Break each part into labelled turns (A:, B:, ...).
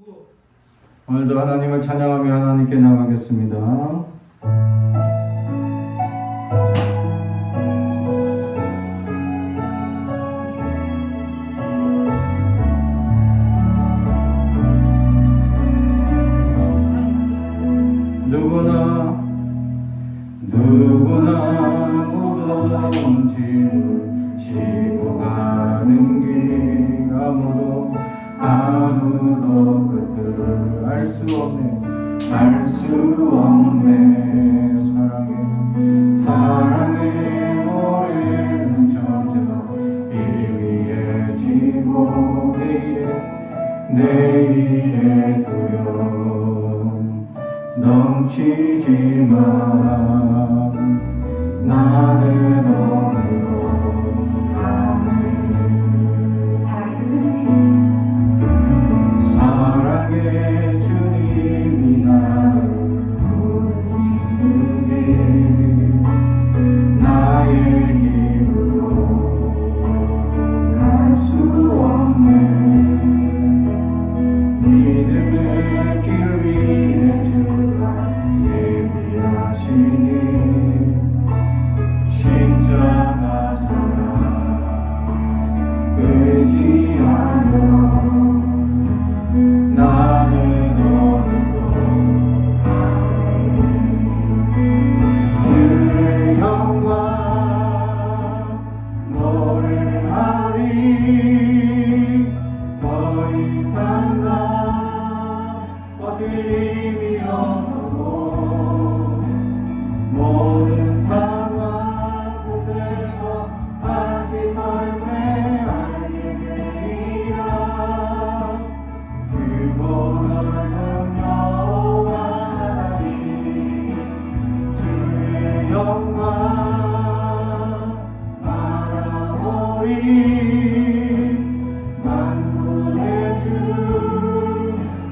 A: 오늘도 하나님을 찬양하며 하나님께 나가겠습니다. 누구나 무거운 짐을 지고 가는 길 아무도 끝을 알 수 없네 사랑의 노래는 점점 이 위에 지고 내일의 두려움 넘치지만 나는 오늘도 사랑의 주님이 나를 부르시는 길 나의 힘으로 갈 수 없네 믿음의 길 위에 주가 예비하시니 십자가 사랑 의지하여 나는 오늘도 주의 영광 노래하리 더 이상 나 어떤 힘이 없어도 모든 상황 끝에서 다시 설레하게 되리라 그고 넓은 여호와 하나님 주의 영광 바라보리 만군의 주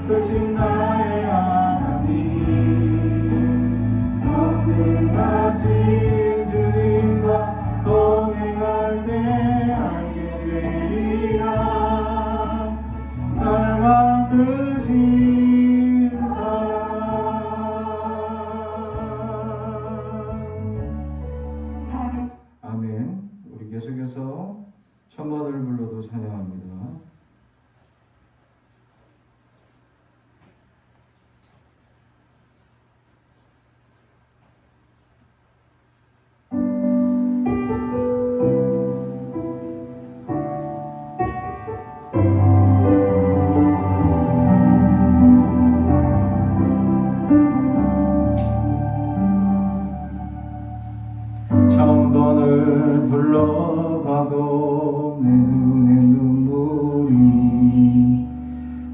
A: 크신 나의 하나님 선능하신 주님과 동행할 때 알게 되리라 날 만드신 사랑 아멘. 우리 계속해서 천번을 불러도 찬양합니다. 천번을 불러봐도 내 눈에 눈물이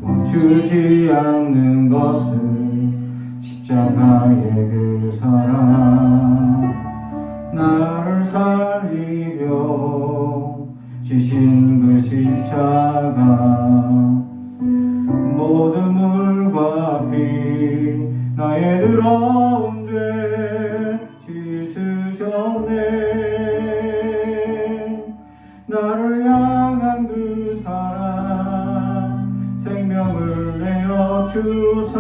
A: 멈추지 않는 것은 십자가의 그 사랑 나를 살리려 지신 그 십자가 모든 물과 피 나의 더러운 죄 씻으셨네 나를 향한 그 사랑 생명을 내어 주사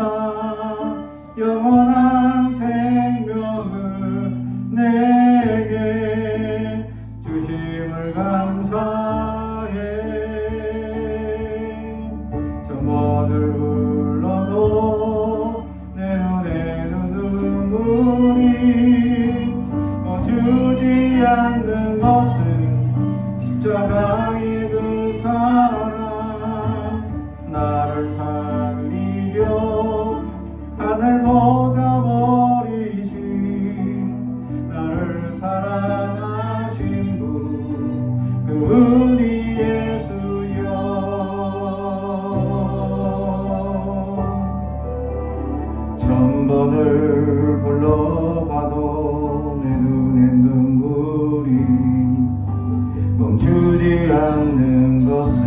A: 영원한 생명을 내게 주심을 감사해 천번을 불러도 내 눈에는 눈물이 멈추지 않는 것은 십자가의 그 사랑 나를 살리려 하늘보다 버리신 나를 사랑하신 분 그분이 예수여 천번을 불러봐도 내 눈엔 눈물이 멈추지 않는 것은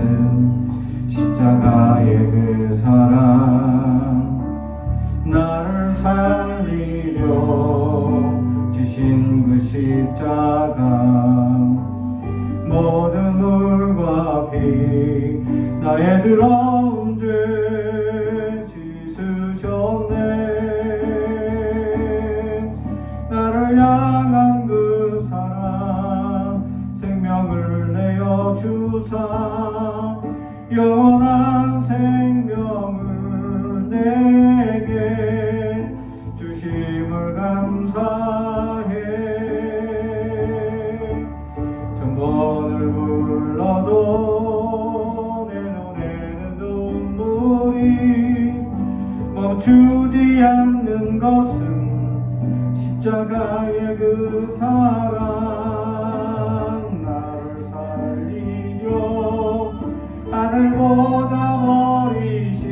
A: 십자가의 그 사랑 나를 살리려 지신 그 십자가 모든 물과 피 나의 더러운 죄 주사 영원한 생명을 내게 주심을 감사해. 천번을 불러도 내 눈에는 눈물이 멈추지 않는 것은 십자가의 그 사랑. 나를 살리려 하늘보다 버리신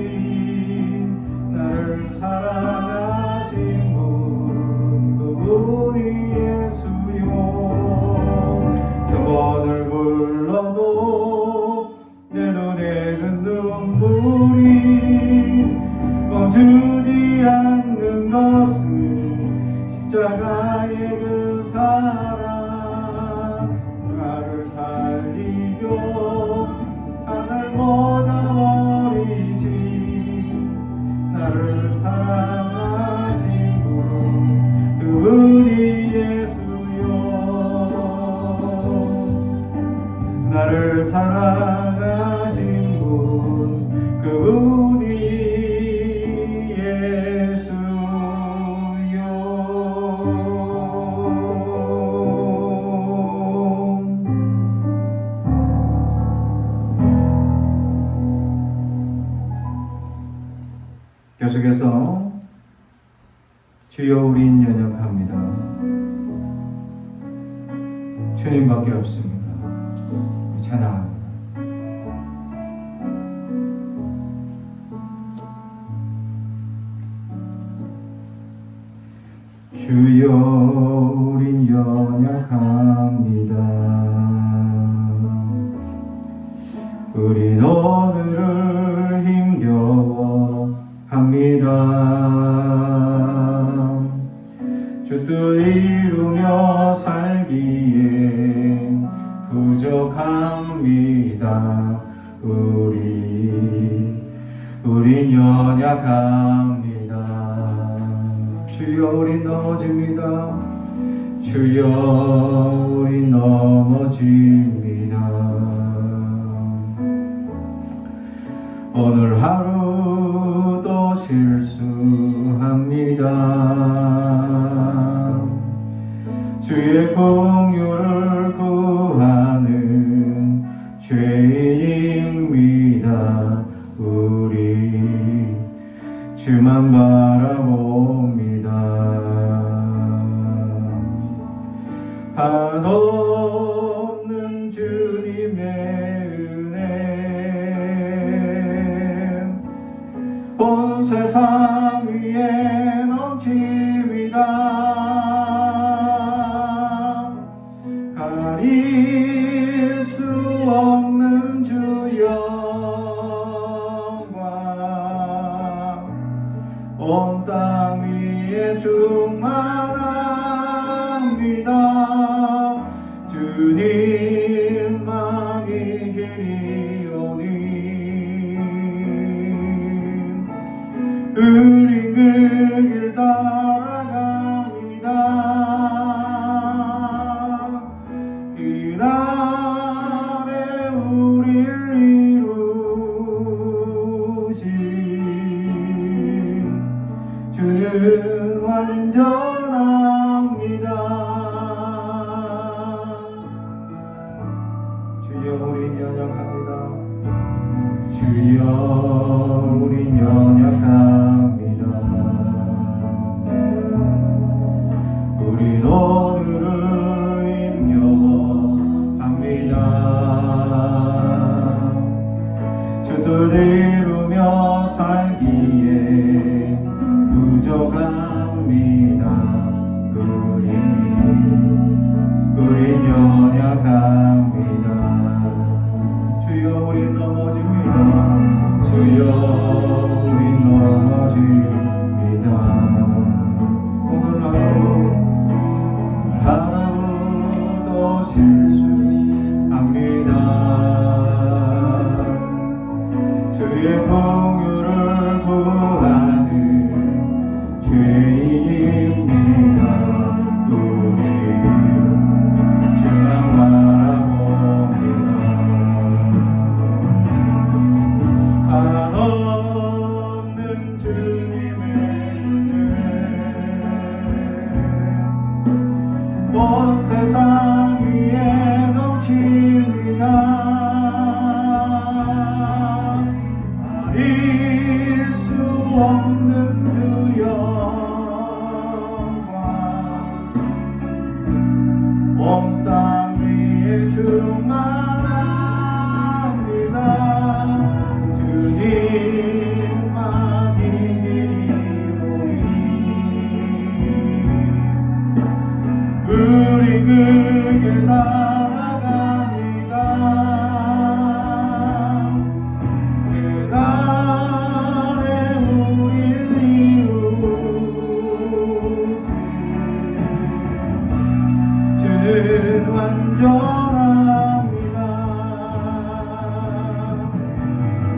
A: 나를 사랑하신 분, 그분이 예수요. 천번을 불러도 내 눈에는 눈물이 멈추지 않는 것은 십자가의 그 사랑. 나를 살리려 하늘보다 버리신 나를 사랑하신 분, 그분이 예수요. 나를 사랑하신 분, 그분이 예수요. 계속해서 주여 우린 연약합니다. 주님밖에 없습니다. 찬양합니다. 주여 우린 연약합니다. 우린 오늘을 힘겨워 합니다. 주 뜻 이루며 살기에 부족합니다. 우린 연약합니다. 주여 우린 넘어집니다. 주여 우린 넘어집니다. 오늘 하루도 실수합니다. 주의 공유를 구하는 죄인입니다. 우리 주만 바라봅니다. 한없는 주님의 은혜 온 세상 위에 넘칩니다. 가릴 수 없는 주 영광 온 땅 위에 충만합니다. 주님만이 길이오니 우린 그 길 따라갑니다. 그날에 우릴 이루신 주는 완전합니다. 주여 우린 연약합니다. 주여 우린 연약합니다. 우린 오늘을 힘겨워합니다. 주 뜻 이루며 살기에 부족합니다. 우린 연약합니다. 주여 우린 넘어집니다. 주여 우린 넘어집니다. 오늘 하루도 실수합니다. 주의 공유를 가릴 수 없는 그 영광 온 땅 위에 충만합니다. 주님만 이기리오니 우리 그 길 따라갑니다. 그날에 우릴 이루시 주는 완전합니다.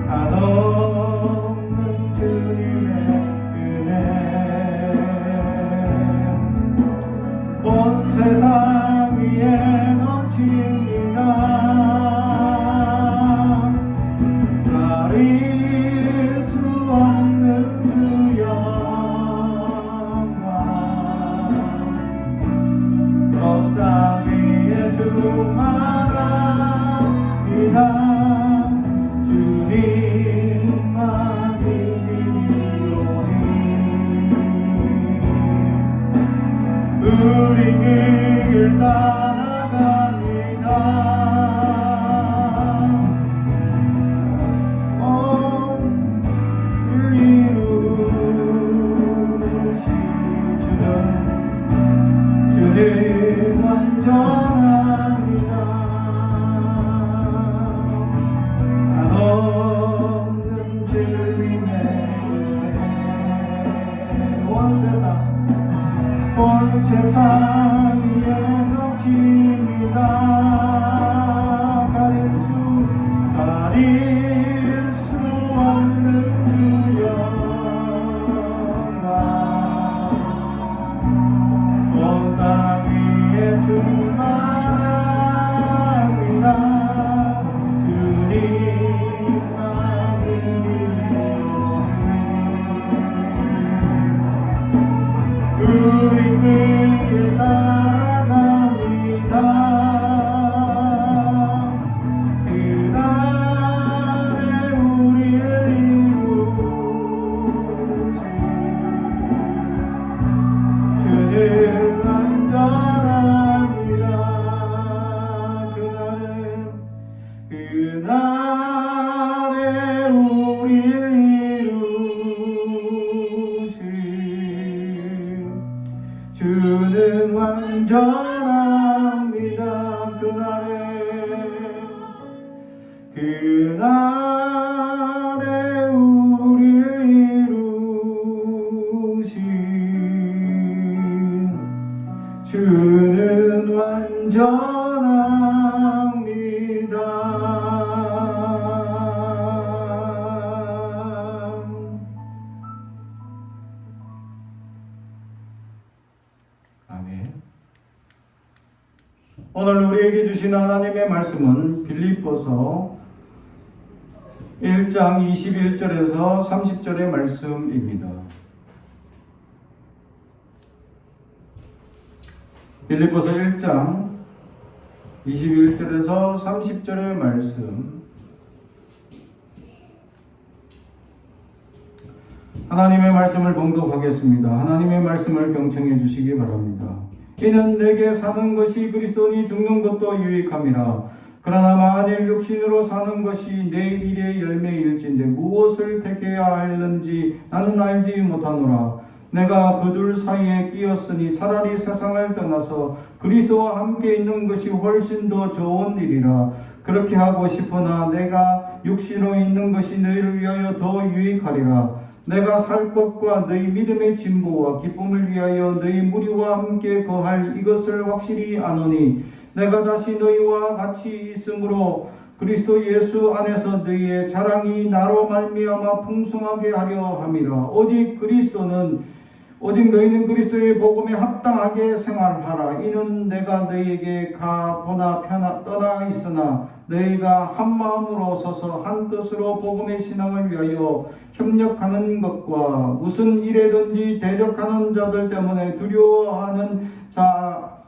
A: 한없는 주님의 은혜 온 세상 위에 넘칩니다. 가릴 수 없는 그 영광 온 땅 위에 충만합니다. 주님만 이기리오니 우리 그 길 따라갑니다. 이루시 주는 완전합니다. 한없는 주님의 온 세상 위에 넘칩니다. 가릴 수 없는 주 영광 온 땅 위에 충만합니다. 주님만 이기리오니 우리 그 길 따라갑니다. 그날에 우리를 이루시 주는 완전합니다. 그날에 우리를 이루시 주는 완전합니다. 그날에 우리를 이루신 주는 완전합니다. 아멘. 오늘 우리에게 주신 하나님의 말씀은 빌립보서 1장 21절에서 30절의 말씀입니다. 빌립보서 1장 21절에서 30절의 말씀, 하나님의 말씀을 봉독하겠습니다. 하나님의 말씀을 경청해 주시기 바랍니다. 이는 내게 사는 것이 그리스도니 죽는 것도 유익함이라. 그러나 만일 육신으로 사는 것이 내 일의 열매일진데 무엇을 택해야 할는지 나는 알지 못하노라. 내가 그들 사이에 끼었으니 차라리 세상을 떠나서 그리스도와 함께 있는 것이 훨씬 더 좋은 일이라. 그렇게 하고 싶으나 내가 육신으로 있는 것이 너희를 위하여 더 유익하리라. 내가 살 것과 너희 믿음의 진보와 기쁨을 위하여 너희 무리와 함께 거할 이것을 확실히 아노니 내가 다시 너희와 같이 있으므로 그리스도 예수 안에서 너희의 자랑이 나로 말미암아 풍성하게 하려 함이라. 오직 너희는 그리스도의 복음에 합당하게 생활하라. 이는 내가 너희에게 가보나 떠나 있으나 너희가 한 마음으로 서서 한 뜻으로 복음의 신앙을 위하여 협력하는 것과 무슨 일에든지 대적하는 자들 때문에 두려워하는 자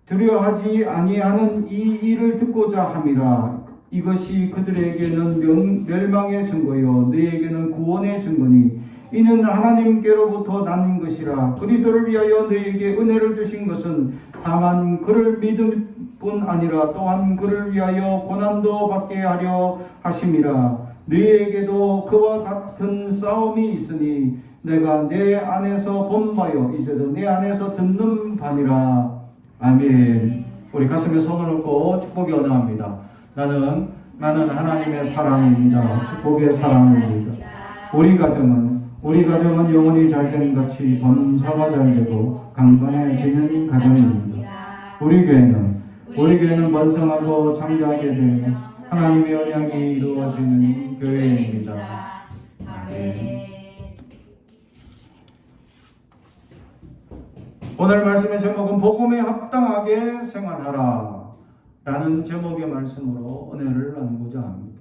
A: 두려워하지 아니하는 이 일을 듣고자 함이라. 이것이 그들에게는 멸망의 증거요 너희에게는 구원의 증거니 이는 하나님께로부터 난 것이라. 그리스도를 위하여 너희에게 은혜를 주신 것은 다만 그를 믿을 뿐 아니라 또한 그를 위하여 고난도 받게 하려 하심이라. 너희에게도 그와 같은 싸움이 있으니 내가 내 안에서 본 바요 이제도 내 안에서 듣는 바니라. 아멘. 우리 가슴에 손을 얹고 축복이 언어합니다. 나는 하나님의 사랑입니다. 축복의 사랑입니다. 우리 가정은 영원히 잘되는 같이 범사가 잘되고 강건해지는 가정입니다. 우리 교회는 번성하고 창조하게 되는 하나님의 언약이 이루어지는 교회입니다. 아멘. 오늘 말씀의 제목은 복음에 합당하게 생활하라 라는 제목의 말씀으로 은혜를 나누고자 합니다.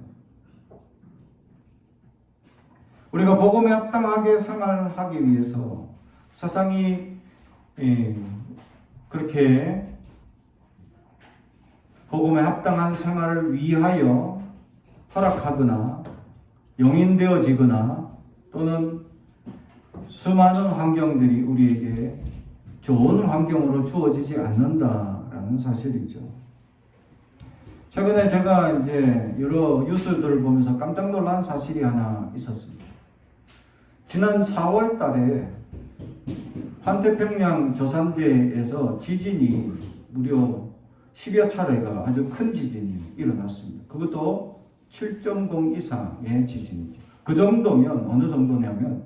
A: 우리가 복음에 합당하게 생활하기 위해서 세상이 그렇게 복음에 합당한 생활을 위하여 허락하거나 용인되어지거나 또는 수많은 환경들이 우리에게 좋은 환경으로 주어지지 않는다라는 사실이죠. 최근에 제가 이제 여러 뉴스들을 보면서 깜짝 놀란 사실이 하나 있었습니다. 지난 4월 달에 환태평양 조산대에서 지진이 무려 10여 차례가 아주 큰 지진이 일어났습니다. 그것도 7.0 이상의 지진이죠. 그 정도면 어느 정도냐면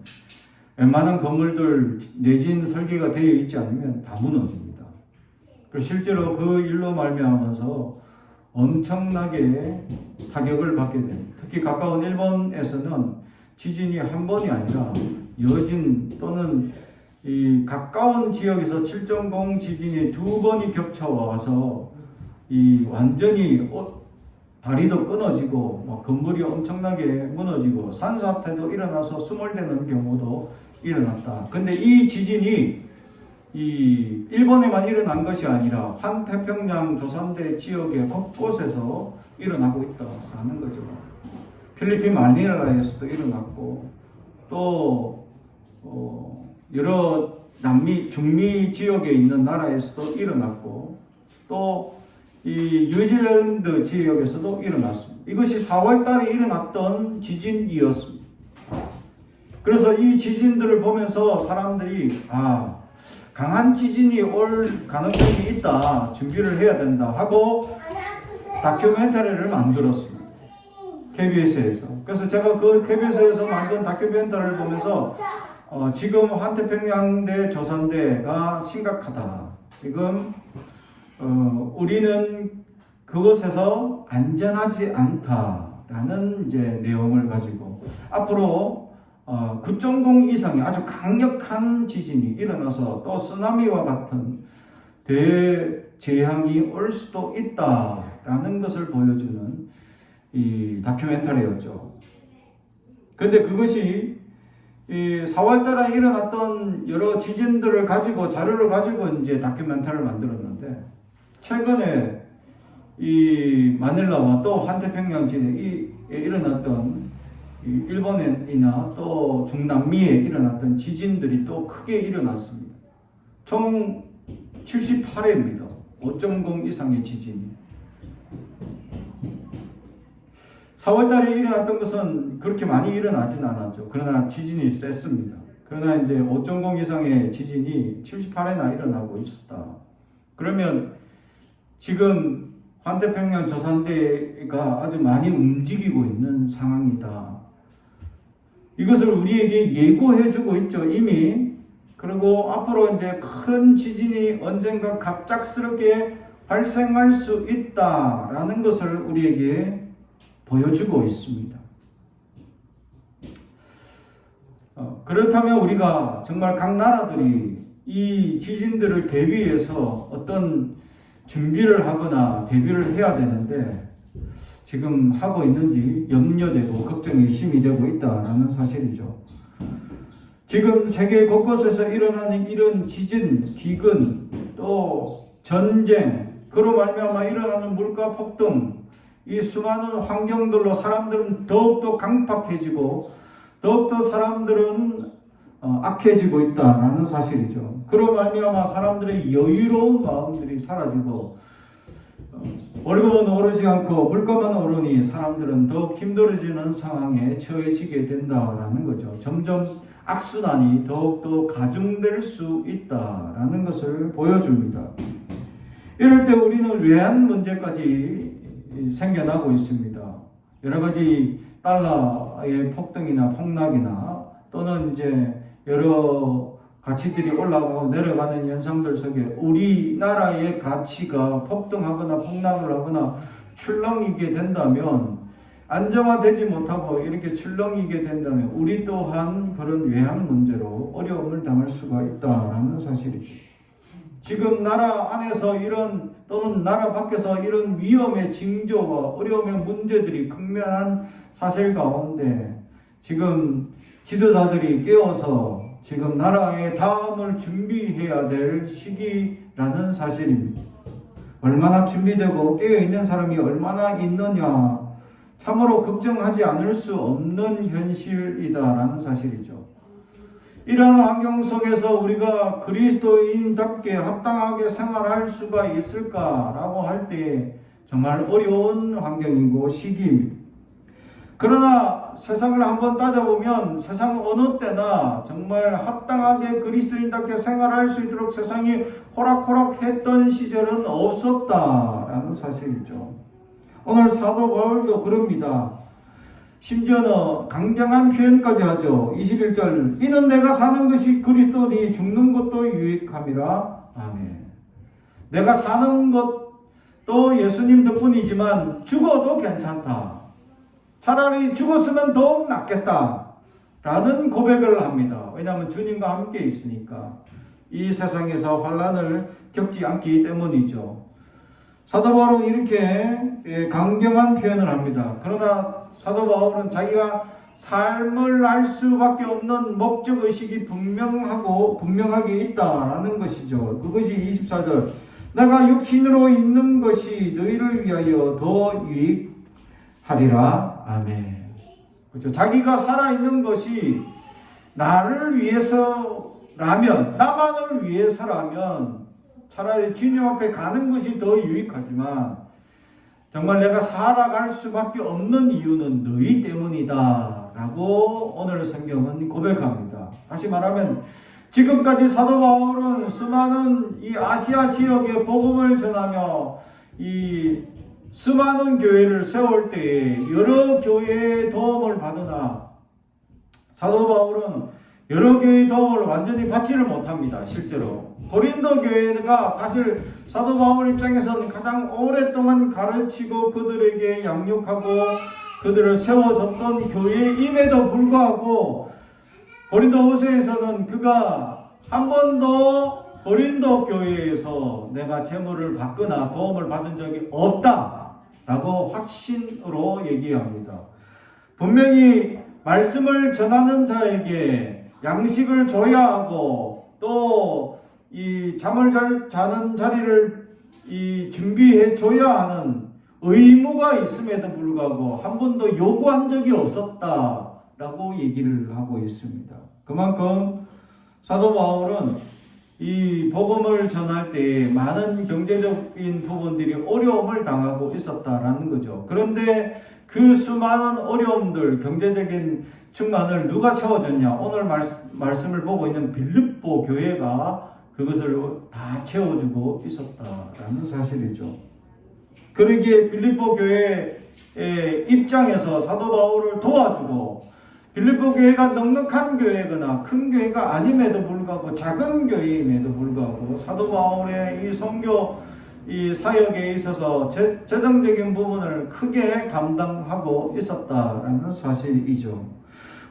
A: 웬만한 건물들 내진 설계가 되어 있지 않으면 다 무너집니다. 실제로 그 일로 말미암아서 엄청나게 타격을 받게 됩니다. 특히 가까운 일본에서는 지진이 한 번이 아니라 여진 또는 이 가까운 지역에서 7.0 지진이 두 번이 겹쳐와서 이 완전히 다리도 끊어지고 건물이 엄청나게 무너지고 산사태도 일어나서 수몰되는 경우도 일어났다. 근데 이 지진이 이 일본에만 일어난 것이 아니라 환태평양 조산대 지역의 곳곳에서 일어나고 있다라는 거죠. 필리핀 마닐라에서도 일어났고 또 여러 중미 지역에 있는 나라에서도 일어났고 또 이 뉴질랜드 지역에서도 일어났습니다. 이것이 4월 달에 일어났던 지진이었습니다. 그래서 이 지진들을 보면서 사람들이 강한 지진이 올 가능성이 있다, 준비를 해야 된다 하고 다큐멘터리를 만들었습니다. KBS에서. 그래서 제가 그 KBS에서 만든 다큐멘터리를 보면서 지금 환태평양대 조산대가 심각하다. 지금 우리는 그곳에서 안전하지 않다라는 이제 내용을 가지고 앞으로 9.0 이상의 아주 강력한 지진이 일어나서 또 쓰나미와 같은 대재앙이 올 수도 있다라는 것을 보여주는 이 다큐멘터리였죠. 그런데 그것이 이 4월달에 일어났던 여러 지진들을 가지고 자료를 가지고 이제 다큐멘터리를 만들었는데 최근에 이 마닐라와 또 환태평양 지진에 일어났던 이 일본이나 또 중남미에 일어났던 지진들이 또 크게 일어났습니다. 총 78회입니다. 5.0 이상의 지진이. 4월달에 일어났던 것은 그렇게 많이 일어나진 않았죠. 그러나 지진이 셌습니다. 그러나 이제 5.0 이상의 지진이 78회나 일어나고 있었다. 그러면 지금 환태평양 조산대가 아주 많이 움직이고 있는 상황이다. 이것을 우리에게 예고해주고 있죠, 이미. 그리고 앞으로 이제 큰 지진이 언젠가 갑작스럽게 발생할 수 있다라는 것을 우리에게 보여주고 있습니다. 그렇다면 우리가 정말 각 나라들이 이 지진들을 대비해서 어떤 준비를 하거나 대비를 해야 되는데 지금 하고 있는지 염려되고 걱정이 심히 되고 있다는 사실이죠. 지금 세계 곳곳에서 일어나는 이런 지진, 기근, 또 전쟁, 그로 말미암아 일어나는 물가 폭등, 이 수많은 환경들로 사람들은 더욱더 강팍해지고 더욱더 사람들은 악해지고 있다라는 사실이죠. 그로 말미암아 사람들의 여유로운 마음들이 사라지고 월급은 오르지 않고 물가만 오르니 사람들은 더욱 힘들어지는 상황에 처해지게 된다라는 거죠. 점점 악순환이 더욱더 가중될 수 있다라는 것을 보여줍니다. 이럴 때 우리는 외환 문제까지 생겨나고 있습니다. 여러 가지 달러의 폭등이나 폭락이나 또는 이제 여러 가치들이 올라가고 내려가는 현상들 속에 우리나라의 가치가 폭등하거나 폭락을 하거나 출렁이게 된다면, 안정화되지 못하고 이렇게 출렁이게 된다면 우리 또한 그런 외환 문제로 어려움을 당할 수가 있다라는 사실이죠. 지금 나라 안에서 이런 또는 나라 밖에서 이런 위험의 징조와 어려움의 문제들이 극명한 사실 가운데 지금 지도자들이 깨어서 지금 나라의 다음을 준비해야 될 시기라는 사실입니다. 얼마나 준비되고 깨어있는 사람이 얼마나 있느냐, 참으로 걱정하지 않을 수 없는 현실이다라는 사실이죠. 이러한 환경 속에서 우리가 그리스도인답게 합당하게 생활할 수가 있을까라고 할 때 정말 어려운 환경이고 시기입니다. 그러나 세상을 한번 따져보면 세상 어느 때나 정말 합당하게 그리스도인답게 생활할 수 있도록 세상이 호락호락했던 시절은 없었다라는 사실이죠. 오늘 사도 바울도 그럽니다. 심지어는 강경한 표현까지 하죠. 21절, 이는 내가 사는 것이 그리스도니 죽는 것도 유익함이라. 아멘. 내가 사는 것도 예수님 덕분이지만 죽어도 괜찮다. 차라리 죽었으면 더욱 낫겠다 라는 고백을 합니다. 왜냐하면 주님과 함께 있으니까, 이 세상에서 환난을 겪지 않기 때문이죠. 사도 바울은 이렇게 강경한 표현을 합니다. 그러나 사도 바울은 자기가 삶을 알 수밖에 없는 목적의식이 분명하게 있다라는 것이죠. 그것이 24절, 내가 육신으로 있는 것이 너희를 위하여 더 유익하리라. 아멘. 그렇죠. 자기가 살아있는 것이 나를 위해서라면, 나만을 위해서라면 차라리 주님 앞에 가는 것이 더 유익하지만, 정말 내가 살아갈 수밖에 없는 이유는 너희 때문이다 라고 오늘 성경은 고백합니다. 다시 말하면 지금까지 사도 바울은 수많은 이 아시아 지역에 복음을 전하며 이 수많은 교회를 세울 때에 여러 교회의 도움을 받으나 사도 바울은 여러 교회의 도움을 완전히 받지를 못합니다. 실제로 고린도 교회가 사실 사도 바울 입장에서는 가장 오랫동안 가르치고 그들에게 양육하고 그들을 세워줬던 교회임에도 불구하고 고린도 후서에서는 그가 한 번도 고린도 교회에서 내가 재물을 받거나 도움을 받은 적이 없다라고 확신으로 얘기합니다. 분명히 말씀을 전하는 자에게 양식을 줘야 하고 또 이 잠을 자는 자리를 준비해 줘야 하는 의무가 있음에도 불구하고 한 번도 요구한 적이 없었다라고 얘기를 하고 있습니다. 그만큼 사도 바울은 이 복음을 전할 때 많은 경제적인 부분들이 어려움을 당하고 있었다라는 거죠. 그런데 그 수많은 어려움들, 경제적인 충만을 누가 채워줬냐? 오늘 말씀을 보고 있는 빌립보 교회가 그것을 다 채워주고 있었다라는 사실이죠. 그러기에 빌립보 교회의 입장에서 사도 바울을 도와주고, 빌립보 교회가 넉넉한 교회거나 큰 교회가 아님에도 불구하고 작은 교회임에도 불구하고 사도 바울의 이 선교 이 사역에 있어서 재정적인 부분을 크게 감당하고 있었다라는 사실이죠.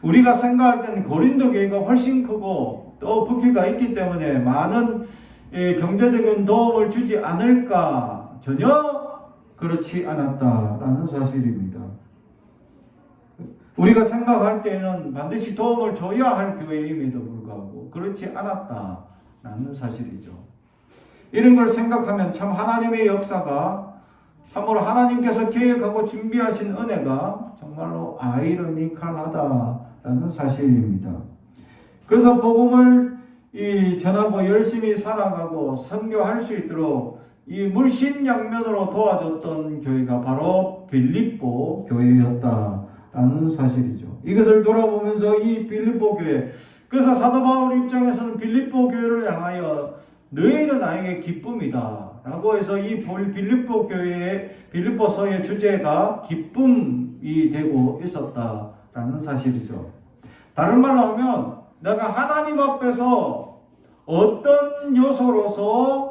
A: 우리가 생각할 때는 고린도 교회가 훨씬 크고 또 부피가 있기 때문에 많은 경제적인 도움을 주지 않을까, 전혀 그렇지 않았다라는 사실입니다. 우리가 생각할 때는 반드시 도움을 줘야 할 교회임에도 불구하고 그렇지 않았다라는 사실이죠. 이런 걸 생각하면 참 하나님의 역사가, 참으로 하나님께서 계획하고 준비하신 은혜가 정말로 아이러니컬하다라는 사실입니다. 그래서 복음을 전하고 열심히 살아가고 선교할 수 있도록 이 물심양면으로 도와줬던 교회가 바로 빌립보 교회였다라는 사실이죠. 이것을 돌아보면서 이 빌립보 교회, 그래서 사도 바울 입장에서는 빌립보 교회를 향하여 너희는 나에게 기쁨이다 라고 해서 이 빌립보 교회의 빌립보서의 주제가 기쁨이 되고 있었다라는 사실이죠. 다른 말로 하면 내가 하나님 앞에서 어떤 요소로서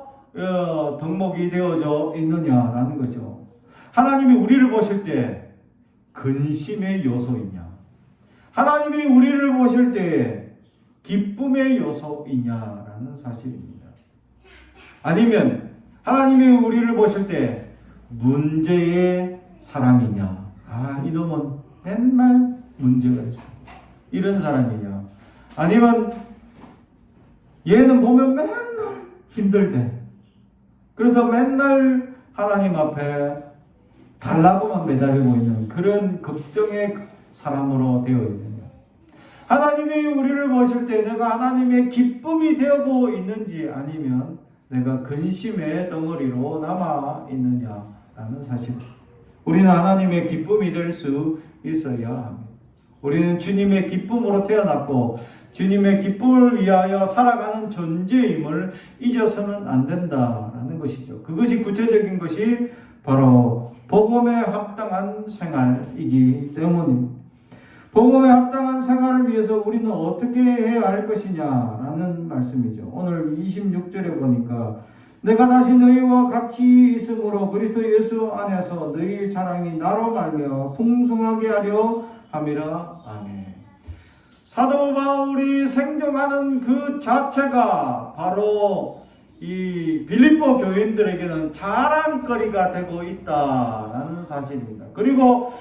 A: 덕목이 되어져 있느냐라는 거죠. 하나님이 우리를 보실 때 근심의 요소이냐, 하나님이 우리를 보실 때 기쁨의 요소이냐라는 사실입니다. 아니면 하나님이 우리를 보실 때 문제의 사람이냐, 이놈은 맨날 문제가 있어, 이런 사람이냐, 아니면 얘는 보면 맨날 힘들대, 그래서 맨날 하나님 앞에 달라고만 매달리고 있는 그런 걱정의 사람으로 되어 있느냐, 하나님이 우리를 보실 때 내가 하나님의 기쁨이 되고 있는지, 아니면 내가 근심의 덩어리로 남아 있느냐라는 사실. 우리는 하나님의 기쁨이 될 수 있어야 합니다. 우리는 주님의 기쁨으로 태어났고 주님의 기쁨을 위하여 살아가는 존재임을 잊어서는 안 된다라는 것이죠. 그것이 구체적인 것이 바로 복음에 합당한 생활이기 때문입니다. 복음에 합당한 생활을 위해서 우리는 어떻게 해야 할 것이냐라는 말씀이죠. 오늘 26절에 보니까 내가 다시 너희와 같이 있으므로 그리스도 예수 안에서 너희의 자랑이 나로 말며 풍성하게 하려 함이라. 아멘. 사도 바울이 생존하는 그 자체가 바로 이 빌립보 교인들에게는 자랑거리가 되고 있다라는 사실입니다. 그리고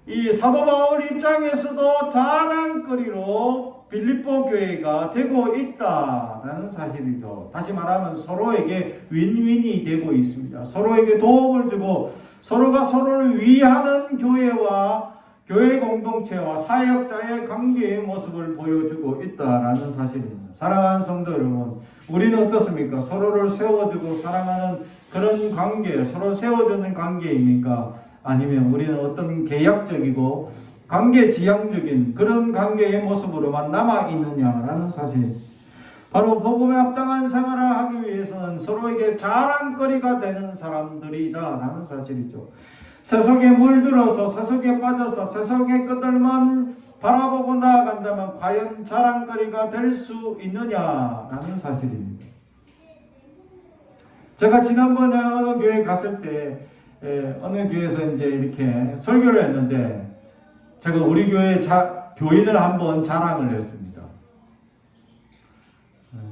A: 이 사도 바울 입장에서도 자랑거리로 빌립보 교회가 되고 있다라는 사실이죠. 다시 말하면 서로에게 윈윈이 되고 있습니다. 서로에게 도움을 주고 서로가 서로를 위하는 교회와 교회 공동체와 사역자의 관계의 모습을 보여주고 있다라는 사실입니다. 사랑하는 성도 여러분, 우리는 어떻습니까? 서로를 세워주고 사랑하는 그런 관계, 서로 세워주는 관계입니까? 아니면 우리는 어떤 계약적이고 관계지향적인 그런 관계의 모습으로만 남아있느냐라는 사실. 바로 복음에 합당한 생활을 하기 위해서는 서로에게 자랑거리가 되는 사람들이다라는 사실이죠. 세속에 물들어서 세속에 빠져서 세속의 것들만 바라보고 나아간다면 과연 자랑거리가 될 수 있느냐라는 사실입니다. 제가 지난번에 어느 교회 갔을 때 어느 교회에서 이제 이렇게 설교를 했는데 제가 우리 교회 교인을 한번 자랑을 했습니다.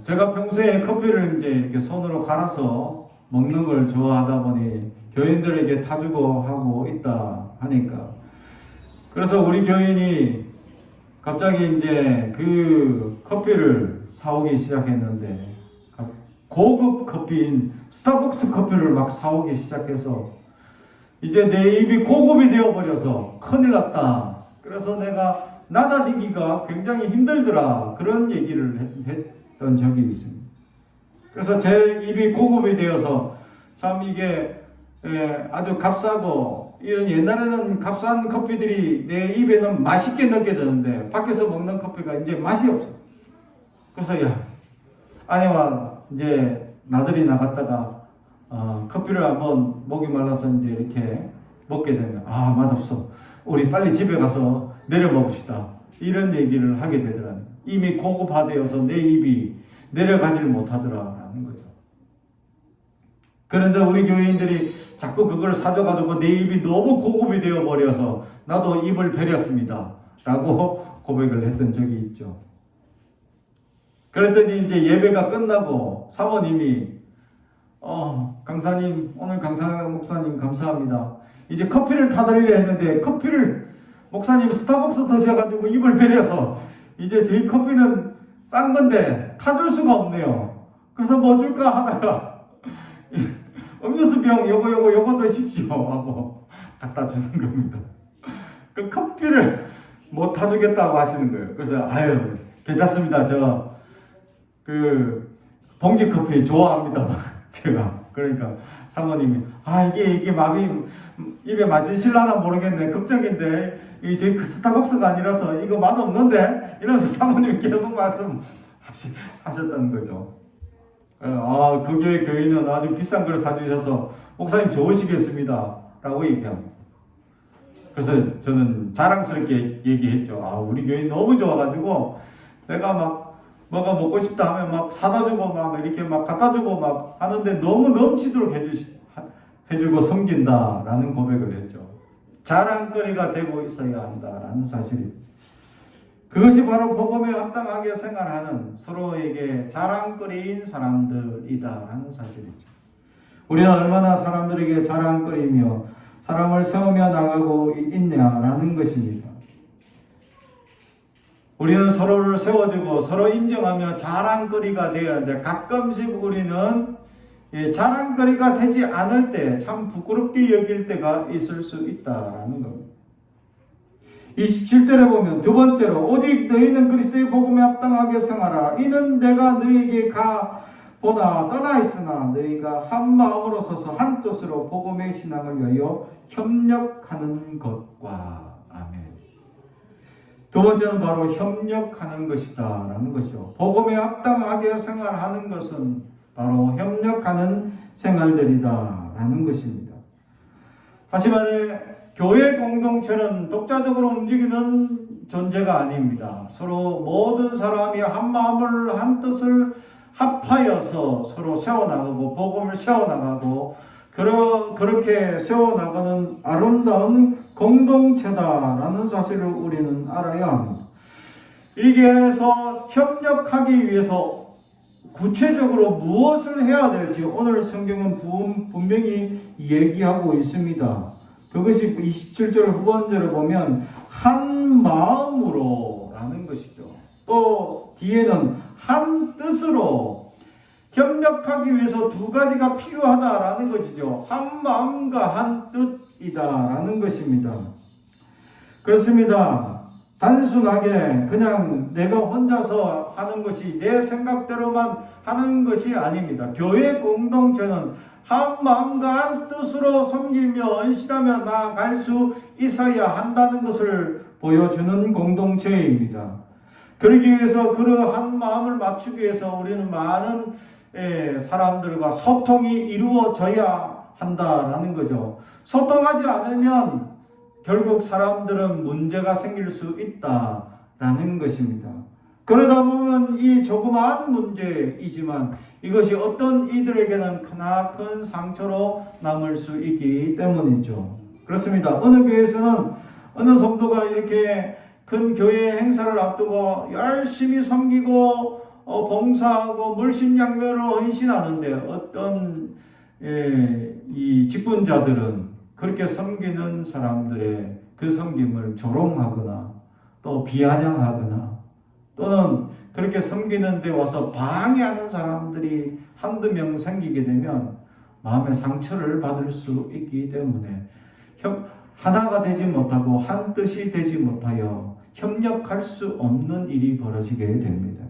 A: 제가 평소에 커피를 이제 이렇게 손으로 갈아서 먹는 걸 좋아하다 보니 교인들에게 타주고 하고 있다 하니까, 그래서 우리 교인이 갑자기 이제 그 커피를 사오기 시작했는데 고급 커피인 스타벅스 커피를 막 사오기 시작해서 이제 내 입이 고급이 되어버려서 큰일 났다. 그래서 내가 낮아지기가 굉장히 힘들더라. 그런 얘기를 했던 적이 있습니다. 그래서 제 입이 고급이 되어서 참 이게 아주 값싸고, 이런 옛날에는 값싼 커피들이 내 입에는 맛있게 느껴지는데 밖에서 먹는 커피가 이제 맛이 없어. 그래서 아내와 이제 나들이 나갔다가 커피를 한번 목이 말라서 이제 이렇게 먹게 되면 맛없어, 우리 빨리 집에 가서 내려 먹읍시다, 이런 얘기를 하게 되더라고요. 이미 고급화되어서 내 입이 내려가질 못하더라라는 거죠. 그런데 우리 교인들이 자꾸 그걸 사줘가지고 내 입이 너무 고급이 되어버려서 나도 입을 베렸습니다 라고 고백을 했던 적이 있죠. 그랬더니 이제 예배가 끝나고 사모님이 강사님, 오늘 강사 목사님 감사합니다. 이제 커피를 타드리려 했는데 커피를 목사님 스타벅스 드셔가지고 입을 베려서 이제 저희 커피는 싼 건데 타줄 수가 없네요. 그래서 뭐 줄까 하다가 음료수병 요거 드십시오 하고 갖다 주는 겁니다. 그 커피를 못 타주겠다고 하시는 거예요. 그래서 아유 괜찮습니다. 저 그 봉지 커피 좋아합니다. 제가 그러니까 사모님이 이게 마비 입에 맞으실라나 모르겠네. 걱정인데 이제 그 스타벅스가 아니라서 이거 맛없는데 이러면서 사모님이 계속 말씀하셨다는 거죠. 그 교회 교인은 아주 비싼 걸 사주셔서 목사님 좋으시겠습니다 라고 얘기합니다. 그래서 저는 자랑스럽게 얘기했죠. 우리 교인 너무 좋아가지고 내가 막 뭐가 먹고 싶다 하면 막 사다 주고 막 이렇게 막 갖다 주고 막 하는데 너무 넘치도록 해주고 섬긴다라는 고백을 했죠. 자랑거리가 되고 있어야 한다라는 사실입니다. 그것이 바로 복음에 합당하게 생활하는 서로에게 자랑거리인 사람들이다라는 사실이죠. 우리는 얼마나 사람들에게 자랑거리며 사람을 세우며 나가고 있냐라는 것입니다. 우리는 서로를 세워주고 서로 인정하며 자랑거리가 되어야 하는데 가끔씩 우리는 자랑거리가 되지 않을 때 참 부끄럽게 여길 때가 있을 수 있다라는 겁니다. 27절에 보면 두 번째로 오직 너희는 그리스도의 복음에 합당하게 생활하라. 이는 내가 너희에게 가보나 떠나 있으나 너희가 한 마음으로 서서 한 뜻으로 복음의 신앙을 위하여 협력하는 것과 아멘. 두 번째는 바로 협력하는 것이다 라는 것이죠. 복음에 합당하게 생활하는 것은 바로 협력하는 생활들이다 라는 것입니다. 다시 말해 교회 공동체는 독자적으로 움직이는 존재가 아닙니다. 서로 모든 사람이 한 마음을 한 뜻을 합하여서 서로 세워나가고 복음을 세워나가고 그렇게 세워나가는 아름다운 공동체다라는 사실을 우리는 알아야 합니다. 여기에서 협력하기 위해서 구체적으로 무엇을 해야 될지 오늘 성경은 분명히 얘기하고 있습니다. 그것이 27절 후반절을 보면 한 마음으로 라는 것이죠. 또 뒤에는 한 뜻으로 협력하기 위해서 두 가지가 필요하다라는 것이죠. 한 마음과 한 뜻이다라는 것입니다. 그렇습니다. 단순하게 그냥 내가 혼자서 하는 것이 내 생각대로만 하는 것이 아닙니다. 교회 공동체는 한 마음과 한 뜻으로 섬기며 헌신하며 나아갈 수 있어야 한다는 것을 보여주는 공동체입니다. 그러기 위해서 그러한 마음을 맞추기 위해서 우리는 많은 사람들과 소통이 이루어져야 한다라는 거죠. 소통하지 않으면 결국 사람들은 문제가 생길 수 있다라는 것입니다. 그러다 보면 이 조그마한 문제이지만 이것이 어떤 이들에게는 크나큰 상처로 남을 수 있기 때문이죠. 그렇습니다. 어느 교회에서는 어느 성도가 이렇게 큰 교회 행사를 앞두고 열심히 섬기고 봉사하고 물신양면으로 헌신하는데 어떤 이 직분자들은 그렇게 섬기는 사람들의 그 섬김을 조롱하거나 또 비아냥하거나 또는 그렇게 섬기는 데 와서 방해하는 사람들이 한두 명 생기게 되면 마음의 상처를 받을 수 있기 때문에 하나가 되지 못하고 한 뜻이 되지 못하여 협력할 수 없는 일이 벌어지게 됩니다.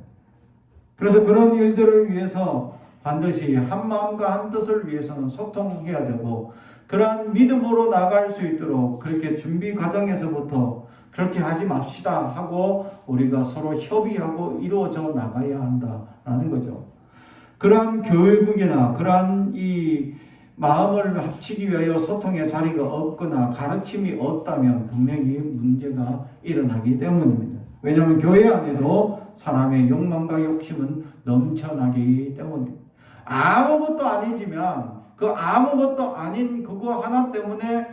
A: 그래서 그런 일들을 위해서 반드시 한 마음과 한 뜻을 위해서는 소통해야 되고 그러한 믿음으로 나갈 수 있도록 그렇게 준비 과정에서부터 그렇게 하지 맙시다 하고 우리가 서로 협의하고 이루어져 나가야 한다라는 거죠. 그러한 교육이나 그러한 이 마음을 합치기 위하여 소통의 자리가 없거나 가르침이 없다면 분명히 문제가 일어나기 때문입니다. 왜냐하면 교회 안에도 사람의 욕망과 욕심은 넘쳐나기 때문입니다. 아무것도 아니지만 그 아무것도 아닌 그거 하나 때문에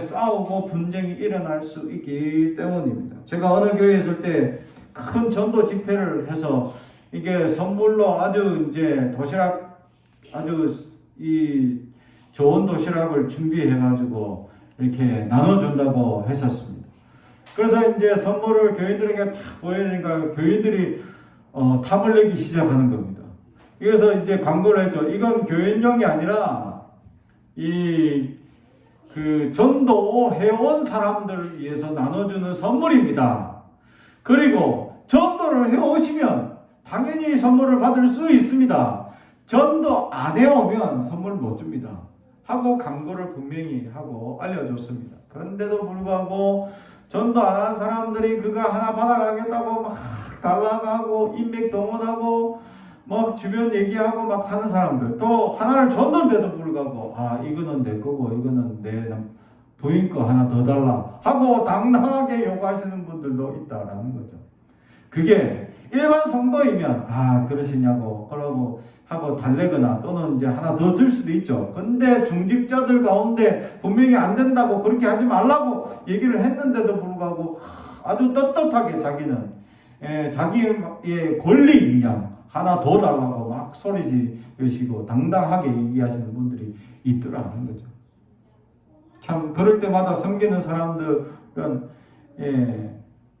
A: 싸우고 분쟁이 일어날 수 있기 때문입니다. 제가 어느 교회에 있을 때 큰 전도 집회를 해서 이게 선물로 아주 이제 도시락 아주 이 좋은 도시락을 준비해가지고 이렇게 나눠준다고 했었습니다. 그래서 이제 선물을 교인들에게 탁 보여주니까 교인들이 탐을 내기 시작하는 겁니다. 그래서 이제 광고를 했죠. 이건 교인용이 아니라 전도 해온 사람들을 위해서 나눠주는 선물입니다. 그리고 전도를 해오시면 당연히 선물을 받을 수 있습니다. 전도 안 해오면 선물 못 줍니다. 하고 광고를 분명히 하고 알려줬습니다. 그런데도 불구하고 전도 안 한 사람들이 그거 하나 받아가겠다고 막 달라고 하고 인맥 동원하고 막 주변 얘기하고 막 하는 사람들, 또 하나를 줬는데도 불구하고 이거는 내 거고 이거는 내 부인 거 하나 더 달라 하고 당당하게 요구하시는 분들도 있다라는 거죠. 그게 일반 성도이면 그러시냐고 그러고 하고 달래거나 또는 이제 하나 더 줄 수도 있죠. 근데 중직자들 가운데 분명히 안 된다고 그렇게 하지 말라고 얘기를 했는데도 불구하고 아주 떳떳하게 자기는 자기의 권리 인양 하나 더 달라고 막 소리 지르시고 당당하게 얘기하시는 분들이 있더라는 거죠. 참 그럴 때마다 섬기는 사람들은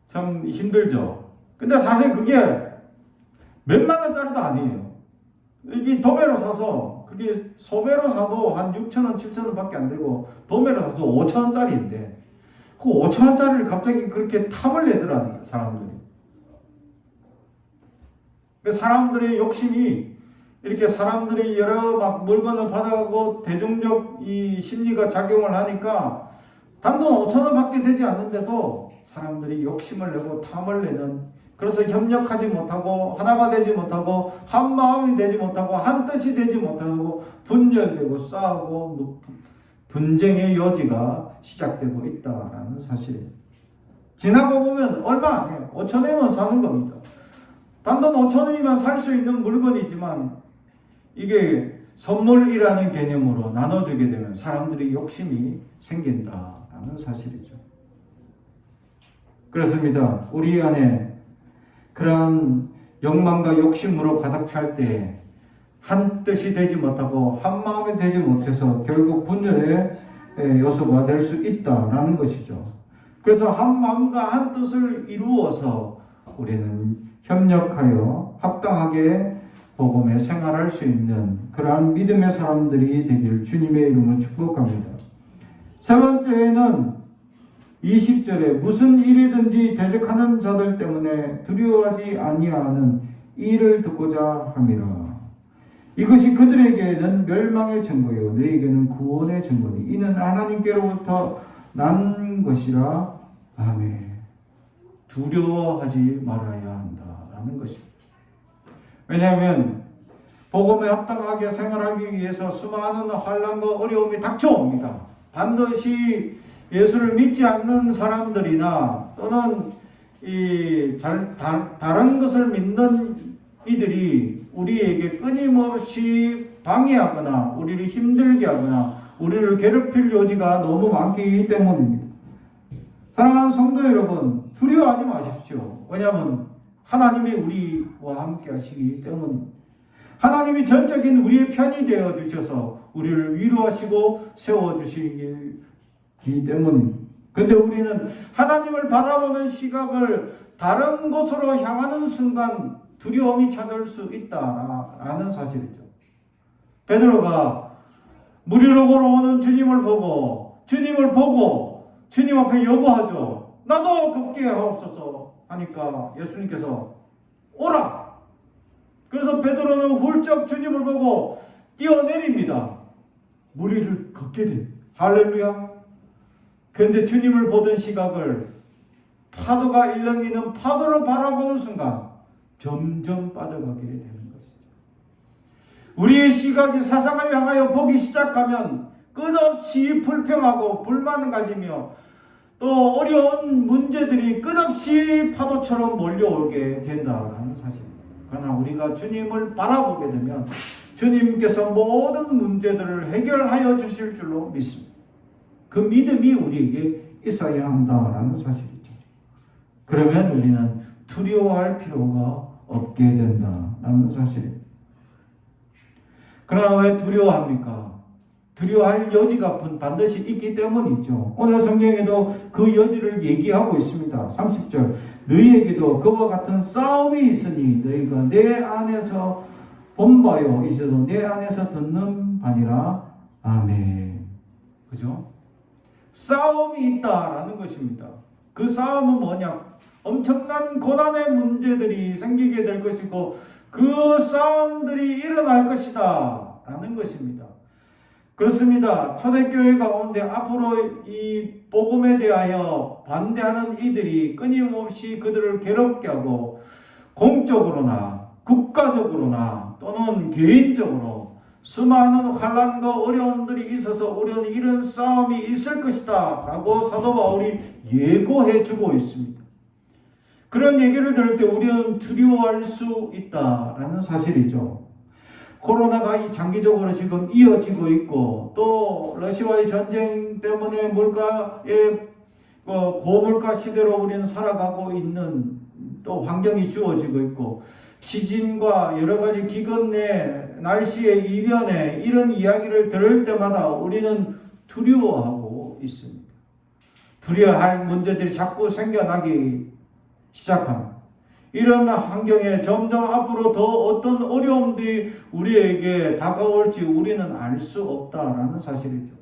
A: 참 힘들죠. 근데 사실 그게 몇만 원짜리도 아니에요. 이게 도매로 사서 그게 소매로 사도 한 6,000원, 7,000원 밖에 안 되고 도매로 사서 5,000원짜리인데 그 5,000원짜리를 갑자기 그렇게 탐을 내더라는 사람들이. 사람들의 욕심이 이렇게 사람들이 여러 막 물건을 받아가고 대중적 이 심리가 작용을 하니까 단돈 5,000원 밖에 되지 않는데도 사람들이 욕심을 내고 탐을 내는, 그래서 협력하지 못하고 하나가 되지 못하고 한 마음이 되지 못하고 한 뜻이 되지 못하고 분열되고 싸우고 분쟁의 여지가 시작되고 있다라는 사실이에요. 지나고 보면 얼마 안 해요. 5,000원이면 사는 겁니다. 단돈 5,000원이면 살 수 있는 물건이지만 이게 선물이라는 개념으로 나눠주게 되면 사람들이 욕심이 생긴다라는 사실이죠. 그렇습니다. 우리 안에 그러한 욕망과 욕심으로 가득 찰 때 한 뜻이 되지 못하고 한 마음이 되지 못해서 결국 분열의 요소가 될 수 있다라는 것이죠. 그래서 한 마음과 한 뜻을 이루어서 우리는 협력하여 합당하게 복음에 생활할 수 있는 그러한 믿음의 사람들이 되길 주님의 이름으로 축복합니다. 세 번째는 20절에 무슨 일이든지 대적하는 자들 때문에 두려워하지 아니하는 일을 듣고자 함이라. 이것이 그들에게는 멸망의 증거요 너희에게는 구원의 증거니 이는 하나님께로부터 난 것이라. 아멘. 두려워하지 말아야 한다라는 것입니다. 왜냐하면 복음에 합당하게 생활하기 위해서 수많은 환난과 어려움이 닥쳐옵니다. 반드시 예수를 믿지 않는 사람들이나 또는 다른 것을 믿는 이들이 우리에게 끊임없이 방해하거나 우리를 힘들게 하거나 우리를 괴롭힐 요지가 너무 많기 때문입니다. 사랑하는 성도 여러분, 두려워하지 마십시오. 왜냐하면 하나님이 우리와 함께 하시기 때문입니다. 하나님이 전적인 우리의 편이 되어 주셔서 우리를 위로하시고 세워주시기 때문입니다. 그런데 우리는 하나님을 바라보는 시각을 다른 곳으로 향하는 순간 두려움이 찾아올 수 있다라는 사실이죠. 베드로가 무리로 걸어오는 주님을 보고 주님 앞에 요구하죠. 나도 걷게 하옵소서 하니까 예수님께서 오라. 그래서 베드로는 훌쩍 주님을 보고 뛰어내립니다. 무리를 걷게 돼. 할렐루야. 그런데 주님을 보던 시각을 파도가 일렁이는 파도로 바라보는 순간 점점 빠져가게 되는 것이죠. 우리의 시각이 세상을 향하여 보기 시작하면 끝없이 불평하고 불만을 가지며 또 어려운 문제들이 끝없이 파도처럼 몰려오게 된다는 사실입니다. 그러나 우리가 주님을 바라보게 되면 주님께서 모든 문제들을 해결하여 주실 줄로 믿습니다. 그 믿음이 우리에게 있어야 한다는 사실이죠. 그러면 우리는 두려워할 필요가 없게 된다는 사실입니다. 그러나 왜 두려워합니까? 두려워할 여지가 반드시 있기 때문이죠. 오늘 성경에도 그 여지를 얘기하고 있습니다. 30절 너희에게도 그와 같은 싸움이 있으니 너희가 내 안에서 본바요 이제도 내 안에서 듣는 바니라. 아멘. 그죠? 싸움이 있다라는 것입니다. 그 싸움은 뭐냐? 엄청난 고난의 문제들이 생기게 될 것이고 그 싸움들이 일어날 것이다 라는 것입니다. 그렇습니다. 초대교회 가운데 앞으로 이 복음에 대하여 반대하는 이들이 끊임없이 그들을 괴롭게 하고 공적으로나 국가적으로나 또는 개인적으로 수많은 환난과 어려움들이 있어서 우리는 이런 싸움이 있을 것이다 라고 사도 바울이 예고해 주고 있습니다. 그런 얘기를 들을 때 우리는 두려워할 수 있다라는 사실이죠. 코로나가 장기적으로 지금 이어지고 있고 또 러시아와의 전쟁 때문에 물가의 고물가 시대로 우리는 살아가고 있는 또 환경이 주어지고 있고 지진과 여러 가지 기근 내 날씨의 이변에 이런 이야기를 들을 때마다 우리는 두려워하고 있습니다. 두려워할 문제들이 자꾸 생겨나기 시작합니다. 이런 환경에 점점 앞으로 더 어떤 어려움들이 우리에게 다가올지 우리는 알 수 없다라는 사실이죠.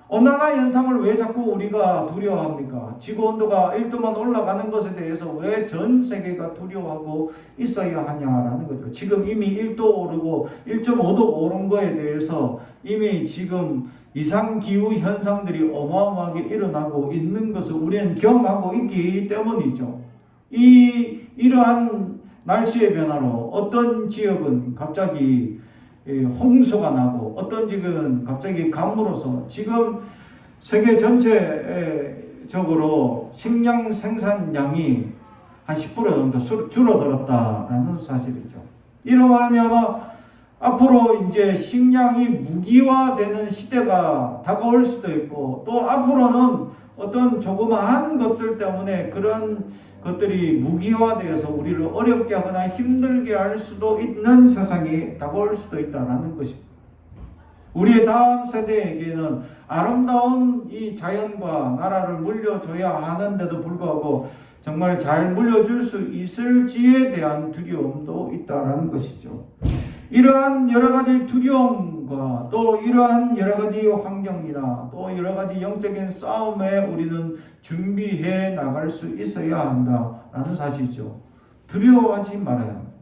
A: 온난화 현상을 왜 자꾸 우리가 두려워합니까? 지구온도가 1도만 올라가는 것에 대해서 왜 전 세계가 두려워하고 있어야 하냐라는 거죠. 지금 이미 1도 오르고 1.5도 오른 거에 대해서 이미 지금 이상기후 현상들이 어마어마하게 일어나고 있는 것을 우리는 경험하고 있기 때문이죠. 이러한 날씨의 변화로 어떤 지역은 갑자기 홍수가 나고 어떤 지역은 갑자기 가물어서 지금 세계 전체적으로 식량 생산량이 한 10% 정도 줄어들었다라는 사실이죠. 이로 말미암아 앞으로 이제 식량이 무기화되는 시대가 다가올 수도 있고 또 앞으로는 어떤 조그마한 것들 때문에 그런 것들이 무기화되어서 우리를 어렵게 하거나 힘들게 할 수도 있는 세상이 다가올 수도 있다는 것입니다. 우리의 다음 세대에게는 아름다운 이 자연과 나라를 물려줘야 하는데도 불구하고 정말 잘 물려줄 수 있을지에 대한 두려움도 있다는 것이죠. 이러한 여러 가지 두려움과 또 이러한 여러 가지 환경이나 또 여러 가지 영적인 싸움에 우리는 준비해 나갈 수 있어야 한다라는 사실이죠. 두려워하지 말아야 합니다.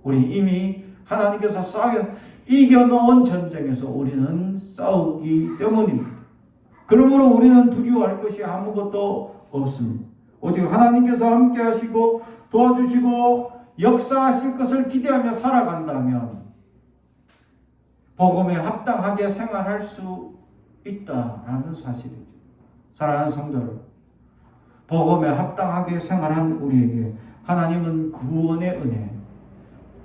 A: 우리 이미 하나님께서 이겨놓은 전쟁에서 우리는 싸우기 때문입니다. 그러므로 우리는 두려워할 것이 아무것도 없습니다. 오직 하나님께서 함께 하시고 도와주시고 역사하실 것을 기대하며 살아간다면 복음에 합당하게 생활할 수 있다라는 사실이죠. 사랑하는 성도들, 복음에 합당하게 생활한 우리에게 하나님은 구원의 은혜,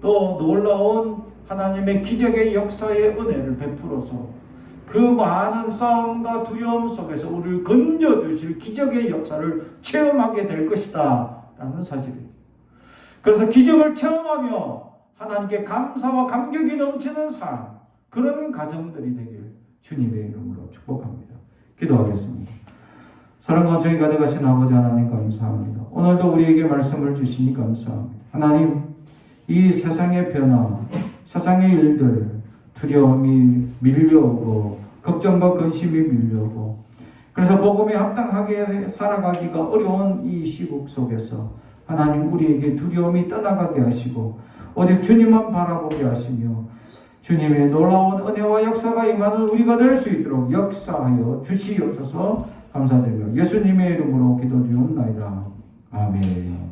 A: 또 놀라운 하나님의 기적의 역사의 은혜를 베풀어서 그 많은 싸움과 두려움 속에서 우리를 건져주실 기적의 역사를 체험하게 될 것이다 라는 사실이죠. 그래서 기적을 체험하며 하나님께 감사와 감격이 넘치는 삶, 그런 가정들이 되길 주님의 이름으로 축복합니다. 기도하겠습니다. 사랑과 정이 가득하신 아버지 하나님 감사합니다. 오늘도 우리에게 말씀을 주시니 감사합니다. 하나님, 이 세상의 변화, 세상의 일들, 두려움이 밀려오고 걱정과 근심이 밀려오고 그래서 복음에 합당하게 살아가기가 어려운 이 시국 속에서 하나님 우리에게 두려움이 떠나가게 하시고 오직 주님만 바라보게 하시며 주님의 놀라운 은혜와 역사가 임하는 우리가 될 수 있도록 역사하여 주시옵소서. 감사드리며 예수님의 이름으로 기도드리옵나이다. 아멘.